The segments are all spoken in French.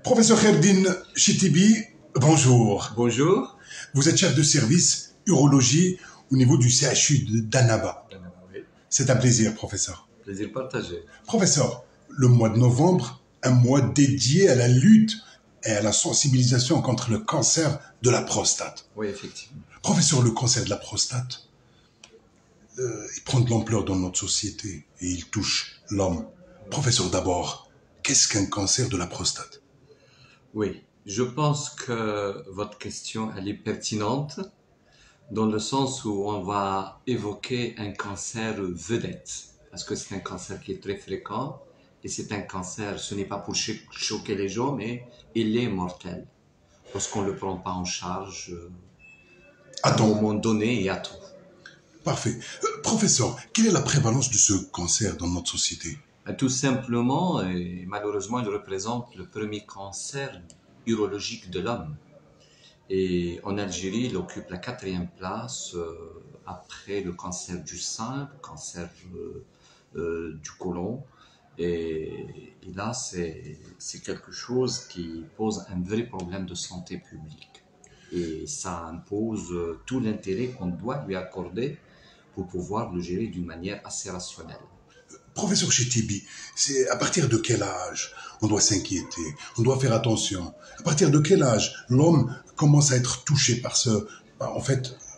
Professeur Kherdine Chitibi, bonjour. Bonjour. Vous êtes chef de service urologie au niveau du CHU d'Annaba. Oui. C'est un plaisir, professeur. Plaisir partagé. Professeur, le mois de novembre, un mois dédié à la lutte et à la sensibilisation contre le cancer de la prostate. Oui, effectivement. Professeur, le cancer de la prostate, il prend de l'ampleur dans notre société et il touche l'homme. Professeur, d'abord, qu'est-ce qu'un cancer de la prostate? Oui, je pense que votre question, elle est pertinente dans le sens où on va évoquer un cancer vedette. Parce que c'est un cancer qui est très fréquent et c'est un cancer, ce n'est pas pour choquer les gens, mais il est mortel. Parce qu'on ne le prend pas en charge à un moment donné et à tout. Parfait. Professeur, quelle est la prévalence de ce cancer dans notre société? Tout simplement, et malheureusement, il représente le premier cancer urologique de l'homme. Et en Algérie, il occupe la 4e place après le cancer du sein, le cancer du côlon. Et là, c'est quelque chose qui pose un vrai problème de santé publique. Et ça impose tout l'intérêt qu'on doit lui accorder pour pouvoir le gérer d'une manière assez rationnelle. Professeur Chitibi, c'est à partir de quel âge on doit s'inquiéter, on doit faire attention? À partir de quel âge l'homme commence à être touché par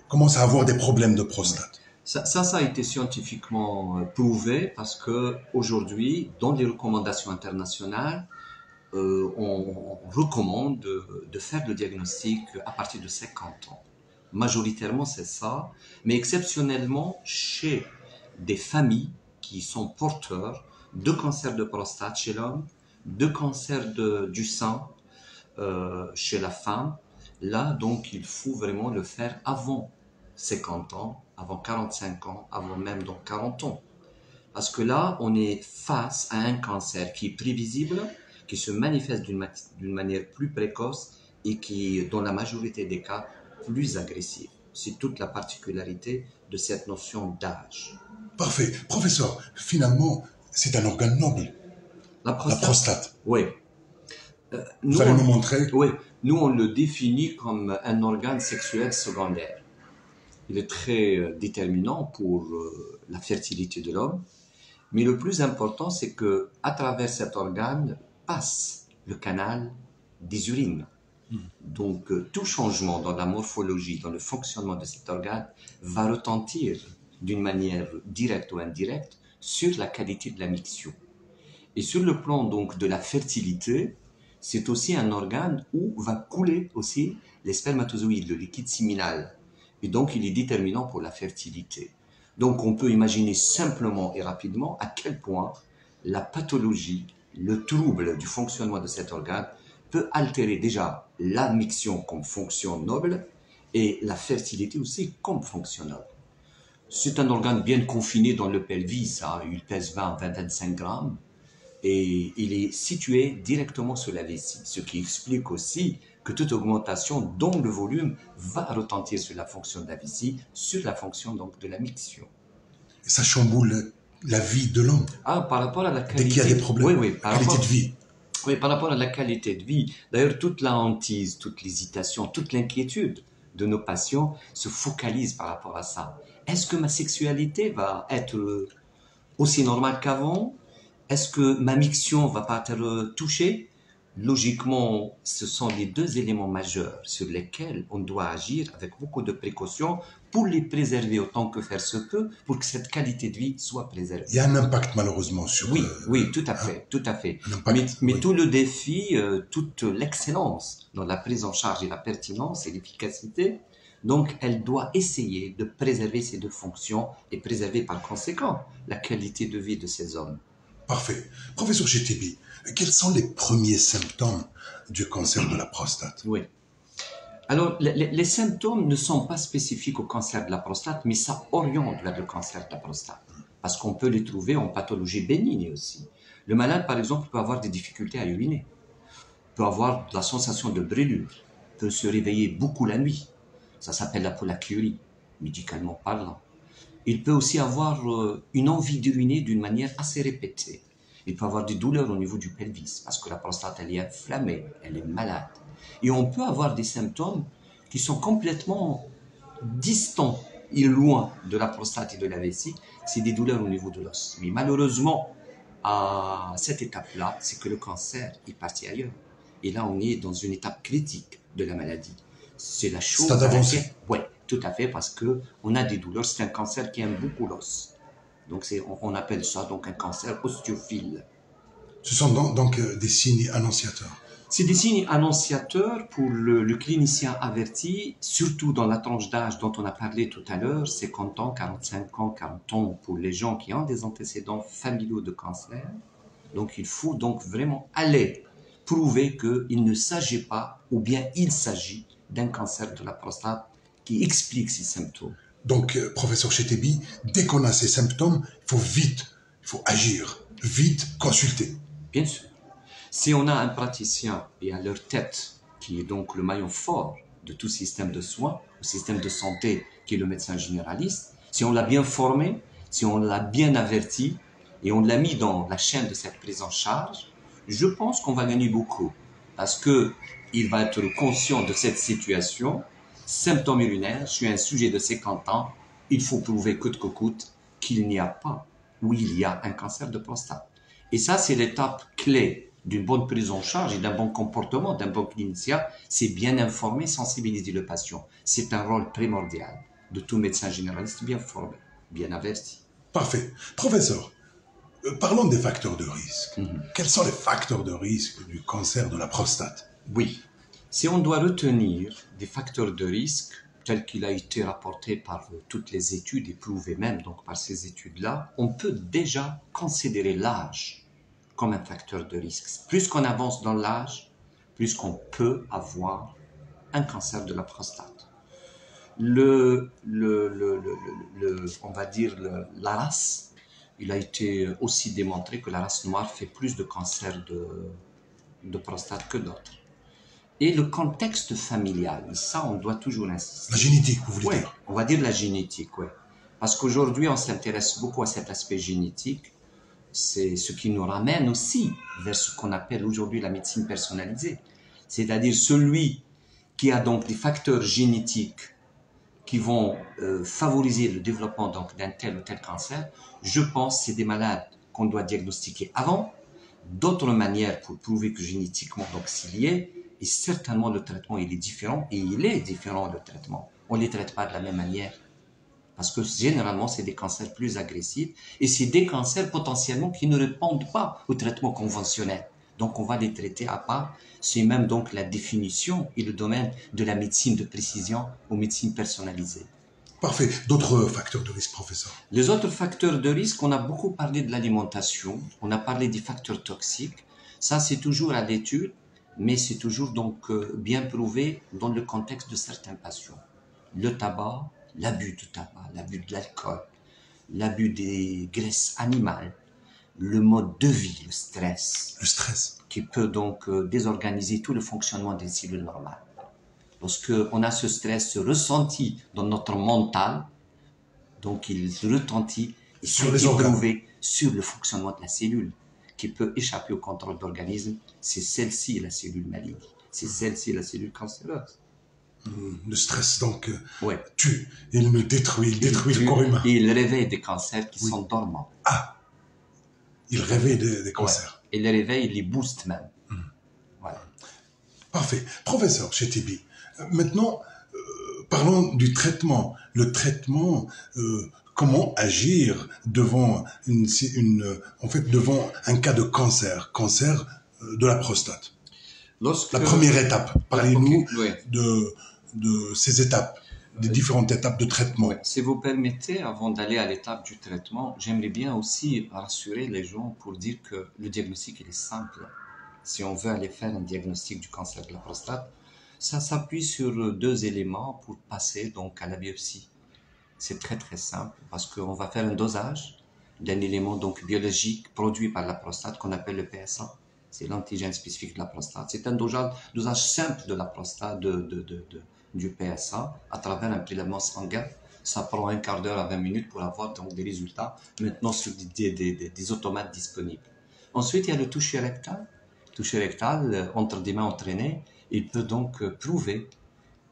commence à avoir des problèmes de prostate? Ça a été scientifiquement prouvé parce que aujourd'hui, dans les recommandations internationales, on recommande de faire le diagnostic à partir de 50 ans. Majoritairement, c'est ça, mais exceptionnellement, chez des familles qui sont porteurs de cancer de prostate chez l'homme, de cancer du sein chez la femme, là, donc, il faut vraiment le faire avant 50 ans, avant 45 ans, avant même donc 40 ans. Parce que là, on est face à un cancer qui est prévisible, qui se manifeste d'une manière plus précoce et qui est, dans la majorité des cas, plus agressive. C'est toute la particularité de cette notion d'âge. Parfait. Professeur, finalement, c'est un organe noble. La prostate. Oui. Vous allez nous montrer? Oui. Nous, on le définit comme un organe sexuel secondaire. Il est très déterminant pour la fertilité de l'homme. Mais le plus important, c'est que à travers cet organe passe le canal des urines. Donc, tout changement dans la morphologie, dans le fonctionnement de cet organe va retentir d'une manière directe ou indirecte sur la qualité de la miction. Et sur le plan donc de la fertilité, c'est aussi un organe où va couler aussi les spermatozoïdes, le liquide séminal. Et donc, il est déterminant pour la fertilité. Donc, on peut imaginer simplement et rapidement à quel point la pathologie, le trouble du fonctionnement de cet organe peut altérer déjà la miction comme fonction noble et la fertilité aussi comme fonction noble. C'est un organe bien confiné dans le pelvis, il pèse 20-25 grammes et il est situé directement sur la vessie, ce qui explique aussi que toute augmentation dans le volume va retentir sur la fonction de la vessie, sur la fonction donc de la miction. Et ça chamboule la vie de l'homme. Par rapport à la qualité... Dès qu'il y a des problèmes, oui, qualité de vie. Oui, par rapport à la qualité de vie. D'ailleurs, toute la hantise, toute l'hésitation, toute l'inquiétude de nos patients se focalise par rapport à ça. Est-ce que ma sexualité va être aussi normale qu'avant? Est-ce que ma miction va pas être touchée? Logiquement, ce sont les deux éléments majeurs sur lesquels on doit agir avec beaucoup de précautions pour les préserver autant que faire se peut, pour que cette qualité de vie soit préservée. Il y a un impact malheureusement sur... Oui, tout à fait, tout à fait. Mais tout le défi, toute l'excellence dans la prise en charge et la pertinence et l'efficacité, donc elle doit essayer de préserver ces deux fonctions et préserver par conséquent la qualité de vie de ces hommes. Parfait. Professeur Chitibi, quels sont les premiers symptômes du cancer de la prostate? Oui. Alors, les symptômes ne sont pas spécifiques au cancer de la prostate, mais ça oriente vers le cancer de la prostate. Parce qu'on peut les trouver en pathologie bénigne aussi. Le malade, par exemple, peut avoir des difficultés à uriner, peut avoir de la sensation de brûlure, peut se réveiller beaucoup la nuit. Ça s'appelle la pollakiurie, médicalement parlant. Il peut aussi avoir une envie d'uriner d'une manière assez répétée. Il peut avoir des douleurs au niveau du pelvis parce que la prostate, elle est inflammée, elle est malade. Et on peut avoir des symptômes qui sont complètement distants et loin de la prostate et de la vessie. C'est des douleurs au niveau de l'os. Mais malheureusement, à cette étape-là, c'est que le cancer est parti ailleurs. Et là, on est dans une étape critique de la maladie. C'est la chose Stade avancé. Oui, tout à fait, parce que on a des douleurs. C'est un cancer qui aime beaucoup l'os. Donc, on appelle ça donc un cancer ostiophile. Ce sont donc des signes annonciateurs. C'est des signes annonciateurs pour le clinicien averti, surtout dans la tranche d'âge dont on a parlé tout à l'heure, 50 ans, 45 ans, 40 ans, pour les gens qui ont des antécédents familiaux de cancer. Donc, il faut donc vraiment aller prouver qu'il ne s'agit pas, ou bien il s'agit d'un cancer de la prostate qui explique ces symptômes. Donc, professeur Chetebi, dès qu'on a ces symptômes, il faut agir, vite consulter. Bien sûr. Si on a un praticien et à leur tête, qui est donc le maillon fort de tout système de soins, le système de santé qui est le médecin généraliste, si on l'a bien formé, si on l'a bien averti et on l'a mis dans la chaîne de cette prise en charge, je pense qu'on va gagner beaucoup parce que il va être conscient de cette situation. Symptômes urinaires, je suis un sujet de 50 ans, il faut prouver coûte que coûte qu'il n'y a pas ou il y a un cancer de prostate. Et ça, c'est l'étape clé d'une bonne prise en charge et d'un bon comportement, d'un bon clinicien, c'est bien informer, sensibiliser le patient. C'est un rôle primordial de tout médecin généraliste bien formé, bien averti. Parfait. Professeur, parlons des facteurs de risque. Quels sont les facteurs de risque du cancer de la prostate? Oui. Si on doit retenir des facteurs de risque tels qu'il a été rapporté par toutes les études et prouvé même donc par ces études-là, on peut déjà considérer l'âge comme un facteur de risque. Plus qu'on avance dans l'âge, plus qu'on peut avoir un cancer de la prostate. On va dire la race, il a été aussi démontré que la race noire fait plus de cancers de prostate que d'autres. Et le contexte familial, ça on doit toujours insister. La génétique, vous voulez dire? On va dire la génétique, oui. Parce qu'aujourd'hui on s'intéresse beaucoup à cet aspect génétique. C'est ce qui nous ramène aussi vers ce qu'on appelle aujourd'hui la médecine personnalisée. C'est-à-dire celui qui a donc des facteurs génétiques qui vont favoriser le développement donc d'un tel ou tel cancer, je pense que c'est des malades qu'on doit diagnostiquer avant, d'autres manières pour prouver que génétiquement donc s'il y est, et certainement le traitement il est différent, et il est différent le traitement. On ne les traite pas de la même manière. Parce que généralement, c'est des cancers plus agressifs et c'est des cancers potentiellement qui ne répondent pas au traitement conventionnel. Donc, on va les traiter à part. C'est même donc la définition et le domaine de la médecine de précision ou médecine personnalisée. Parfait. D'autres facteurs de risque, professeur? Les autres facteurs de risque, on a beaucoup parlé de l'alimentation, on a parlé des facteurs toxiques. Ça, c'est toujours à l'étude, mais c'est toujours donc bien prouvé dans le contexte de certains patients. Le tabac, l'abus du tabac, l'abus de l'alcool, l'abus des graisses animales, le mode de vie, le stress. Le stress. Qui peut donc désorganiser tout le fonctionnement des cellules normales. Lorsqu'on a ce stress, ce ressenti dans notre mental, donc il retentit et sur les organes, sur le fonctionnement de la cellule, qui peut échapper au contrôle d'organisme. C'est celle-ci la cellule maligne, c'est celle-ci la cellule cancéreuse. Le stress, donc, tue, il détruit le corps humain. Et il réveille des cancers qui sont dormants. Ah, il réveille des cancers. Et le réveil, il les booste même. Voilà. Parfait. Professeur Chetebi, maintenant, parlons du traitement. Le traitement, comment agir devant devant un cas de cancer de la prostate. La première étape, parlez-nous de ces étapes, des différentes étapes de traitement. Si vous permettez, avant d'aller à l'étape du traitement, j'aimerais bien aussi rassurer les gens pour dire que le diagnostic, il est simple. Si on veut aller faire un diagnostic du cancer de la prostate, ça s'appuie sur 2 éléments pour passer donc à la biopsie. C'est très très simple parce qu'on va faire un dosage d'un élément donc biologique produit par la prostate qu'on appelle le PSA. C'est l'antigène spécifique de la prostate. C'est un dosage simple de la prostate, du PSA à travers un prélèvement sanguin. Ça prend un quart d'heure à 20 minutes pour avoir donc des résultats maintenant sur des automates disponibles. Ensuite, il y a le toucher rectal. Le toucher rectal, entre des mains entraînées, il peut donc prouver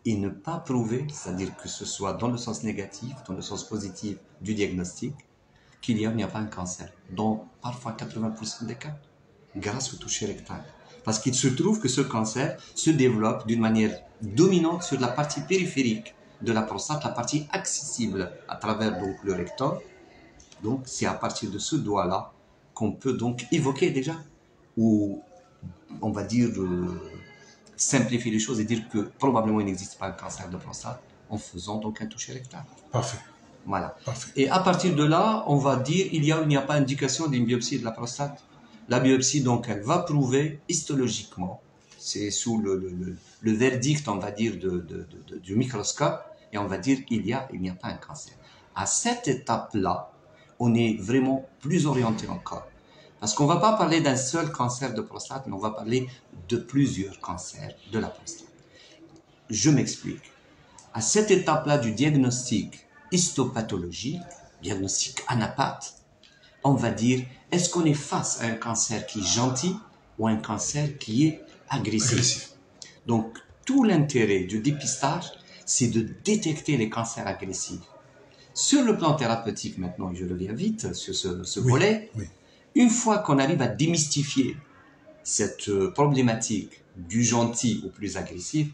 et ne pas prouver, c'est-à-dire que ce soit dans le sens négatif, dans le sens positif du diagnostic, qu'il y a ou il n'y a pas un cancer, dans parfois 80% des cas, grâce au toucher rectal. Parce qu'il se trouve que ce cancer se développe d'une manière dominante sur la partie périphérique de la prostate, la partie accessible à travers donc le rectum. Donc c'est à partir de ce doigt-là qu'on peut donc évoquer déjà, ou on va dire simplifier les choses et dire que probablement il n'existe pas un cancer de prostate en faisant donc un toucher rectal. Parfait. Voilà. Parfait. Et à partir de là, on va dire il y a ou il n'y a pas indication d'une biopsie de la prostate. La biopsie, donc, elle va prouver histologiquement, c'est sous le verdict, on va dire, du microscope, et on va dire il n'y a pas un cancer. À cette étape-là, on est vraiment plus orienté encore. Parce qu'on ne va pas parler d'un seul cancer de prostate, mais on va parler de plusieurs cancers de la prostate. Je m'explique. À cette étape-là du diagnostic histopathologique, diagnostic anapathe, on va dire, est-ce qu'on est face à un cancer qui est gentil ou un cancer qui est agressif. Donc, tout l'intérêt du dépistage, c'est de détecter les cancers agressifs. Sur le plan thérapeutique, maintenant, je reviens vite sur ce volet, une fois qu'on arrive à démystifier cette problématique du gentil au plus agressif,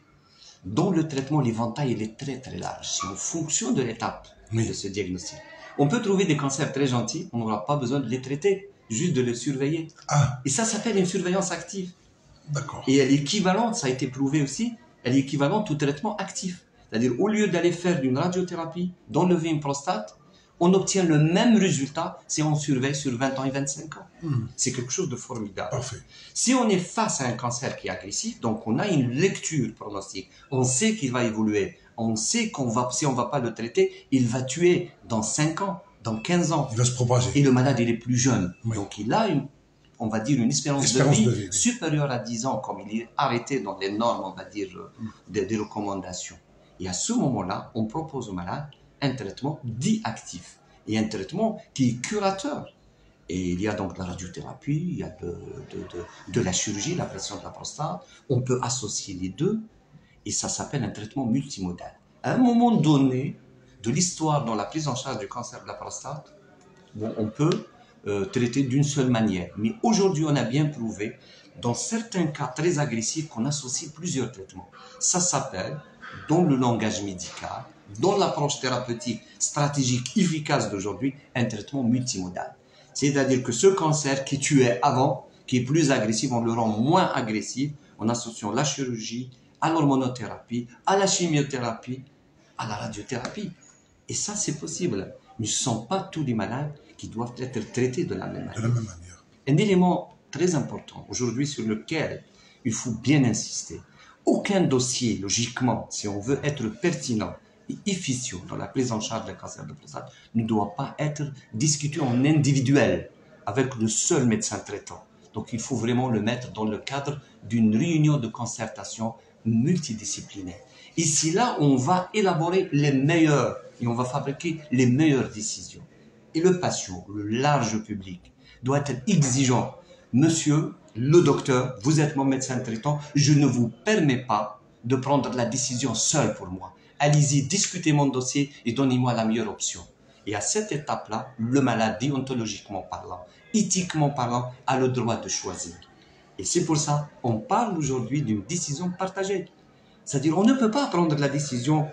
dans le traitement, l'éventail il est très très large. C'est en fonction de l'étape de ce diagnostic. On peut trouver des cancers très gentils, on n'aura pas besoin de les traiter, juste de les surveiller. Et ça s'appelle une surveillance active. D'accord. Et elle est équivalente, ça a été prouvé aussi, elle est équivalente au traitement actif. C'est-à-dire, au lieu d'aller faire une radiothérapie, d'enlever une prostate, on obtient le même résultat si on surveille sur 20 ans et 25 ans. C'est quelque chose de formidable. Parfait. Si on est face à un cancer qui est agressif, donc on a une lecture pronostique, on sait qu'il va évoluer, on sait si on ne va pas le traiter, il va tuer dans 5 ans, dans 15 ans. Il va se propager. Et le malade, il est plus jeune. Oui. Donc il a on va dire, une espérance de vie supérieure à 10 ans, comme il est arrêté dans les normes, on va dire, des recommandations. Et à ce moment-là, on propose au malade un traitement dit actif et un traitement qui est curateur. Et il y a donc de la radiothérapie, il y a de la chirurgie, la pression de la prostate. On peut associer les deux et ça s'appelle un traitement multimodal. À un moment donné de l'histoire dans la prise en charge du cancer de la prostate, bon, on peut traiter d'une seule manière. Mais aujourd'hui, on a bien prouvé, dans certains cas très agressifs, qu'on associe plusieurs traitements. Ça s'appelle, dans le langage médical, dans l'approche thérapeutique stratégique efficace d'aujourd'hui, un traitement multimodal. C'est-à-dire que ce cancer qui tuait avant, qui est plus agressif, on le rend moins agressif en associant la chirurgie, à l'hormonothérapie, à la chimiothérapie, à la radiothérapie. Et ça, c'est possible. Mais ce ne sont pas tous les malades qui doivent être traités de la même manière. Un élément très important aujourd'hui sur lequel il faut bien insister. Aucun dossier, logiquement, si on veut être pertinent et efficient dans la prise en charge d'un cancer de prostate, ne doit pas être discuté en individuel avec le seul médecin traitant. Donc il faut vraiment le mettre dans le cadre d'une réunion de concertation multidisciplinaire. Ici, là, on va élaborer les meilleurs et on va fabriquer les meilleures décisions. Et le patient, le large public, doit être exigeant. Monsieur, le docteur, vous êtes mon médecin traitant, je ne vous permets pas de prendre la décision seul pour moi. Allez-y, discutez mon dossier et donnez-moi la meilleure option. Et à cette étape-là, le malade, déontologiquement parlant, éthiquement parlant, a le droit de choisir. Et c'est pour ça qu'on parle aujourd'hui d'une décision partagée. C'est-à-dire, on ne peut pas prendre la décision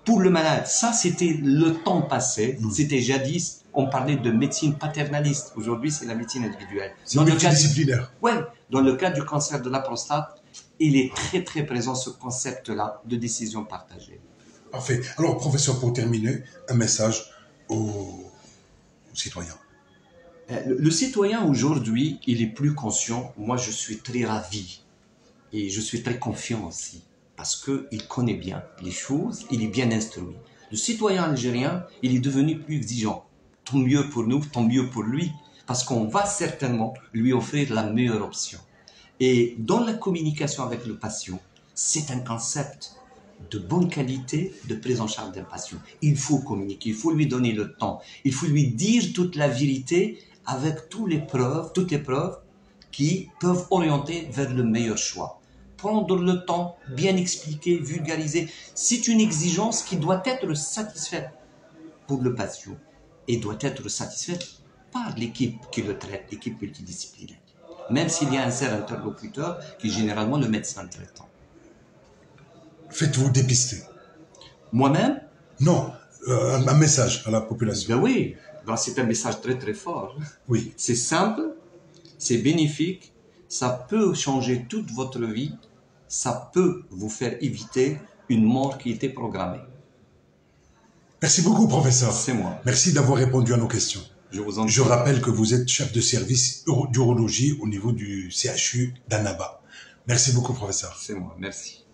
pour le malade. Ça, c'était le temps passé. C'était jadis, on parlait de médecine paternaliste. Aujourd'hui, c'est la médecine individuelle. C'est multidisciplinaire. Oui, dans le cas du cancer de la prostate, il est très très présent ce concept-là de décision partagée. Parfait. Alors, professeur, pour terminer, un message aux citoyens. Le citoyen aujourd'hui, il est plus conscient. Moi, je suis très ravi et je suis très confiant aussi parce qu'il connaît bien les choses, il est bien instruit. Le citoyen algérien, il est devenu plus exigeant. Tant mieux pour nous, tant mieux pour lui, parce qu'on va certainement lui offrir la meilleure option. Et dans la communication avec le patient, c'est un concept de bonne qualité de prise en charge d'un patient. Il faut communiquer, il faut lui donner le temps, il faut lui dire toute la vérité avec toutes les preuves qui peuvent orienter vers le meilleur choix. Prendre le temps, bien expliquer, vulgariser, c'est une exigence qui doit être satisfaite pour le patient et doit être satisfaite par l'équipe qui le traite, l'équipe multidisciplinaire. Même s'il y a un seul interlocuteur qui est généralement le médecin traitant. Faites-vous dépister? Moi-même? Non, un message à la population. Ben oui, ben c'est un message très très fort. Oui. C'est simple, c'est bénéfique, ça peut changer toute votre vie, ça peut vous faire éviter une mort qui était programmée. Merci beaucoup, professeur. C'est moi. Merci d'avoir répondu à nos questions. Je vous en prie. Je rappelle que vous êtes chef de service d'urologie au niveau du CHU d'Annaba. Merci beaucoup, professeur. C'est moi, merci.